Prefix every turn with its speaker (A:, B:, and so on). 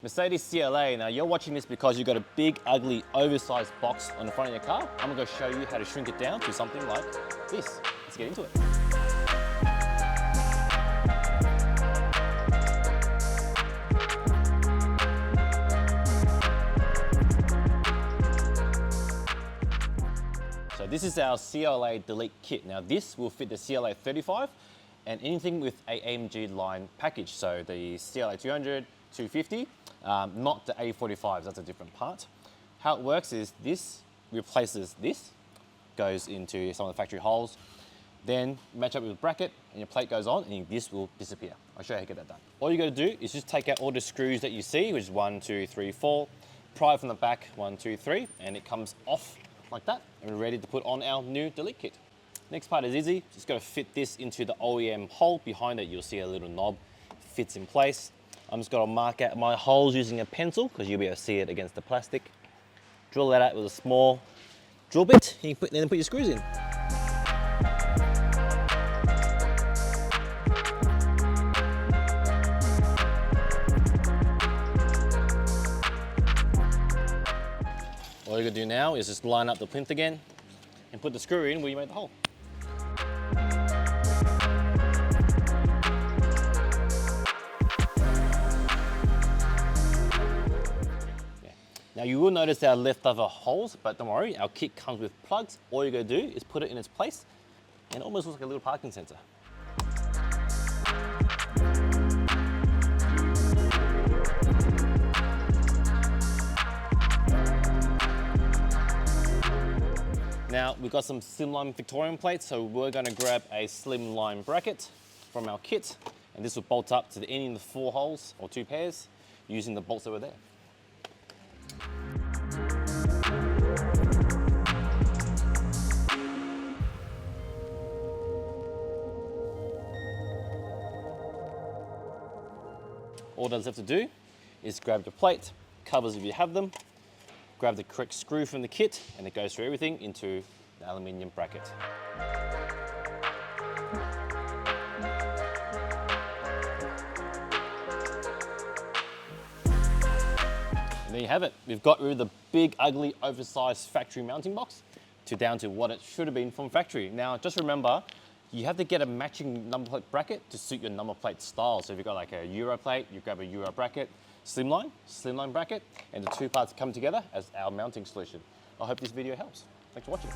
A: Mercedes CLA, now you're watching this because you've got a big, ugly, oversized box on the front of your car. I'm gonna go show you how to shrink it down to something like this. Let's get into it. So this is our CLA Delete kit. Now this will fit the CLA35 and anything with a AMG line package. So the CLA200, 250, not the A45s, that's a different part. How it works is this replaces this, goes into some of the factory holes, then match up with the bracket and your plate goes on and this will disappear. I'll show you how to get that done. All you gotta do is just take out all the screws that you see, which is 1, 2, 3, 4, pry from the back, 1, 2, 3, and it comes off like that, and we're ready to put on our new delete kit. Next part is easy, just gotta fit this into the OEM hole. Behind it, you'll see a little knob, fits in place. I'm just gonna mark out my holes using a pencil because you'll be able to see it against the plastic. Drill that out with a small drill bit, and you then put your screws in. All you're gonna do now is just line up the plinth again and put the screw in where you made the hole. Now you will notice our leftover holes, but don't worry, our kit comes with plugs. All you're gonna do is put it in its place and it almost looks like a little parking sensor. Now we've got some slimline Victorian plates, so we're gonna grab a slimline bracket from our kit, and this will bolt up to any of the 4 holes or 2 pairs using the bolts that were there. All that's left to do is grab the plate, covers if you have them, grab the correct screw from the kit, and it goes through everything into the aluminium bracket. And there you have it. We've got rid of the big, ugly, oversized factory mounting box down to what it should have been from factory. Now, just remember, you have to get a matching number plate bracket to suit your number plate style. So if you've got like a Euro plate, you grab a Euro bracket, slimline bracket, and the 2 parts come together as our mounting solution. I hope this video helps. Thanks for watching.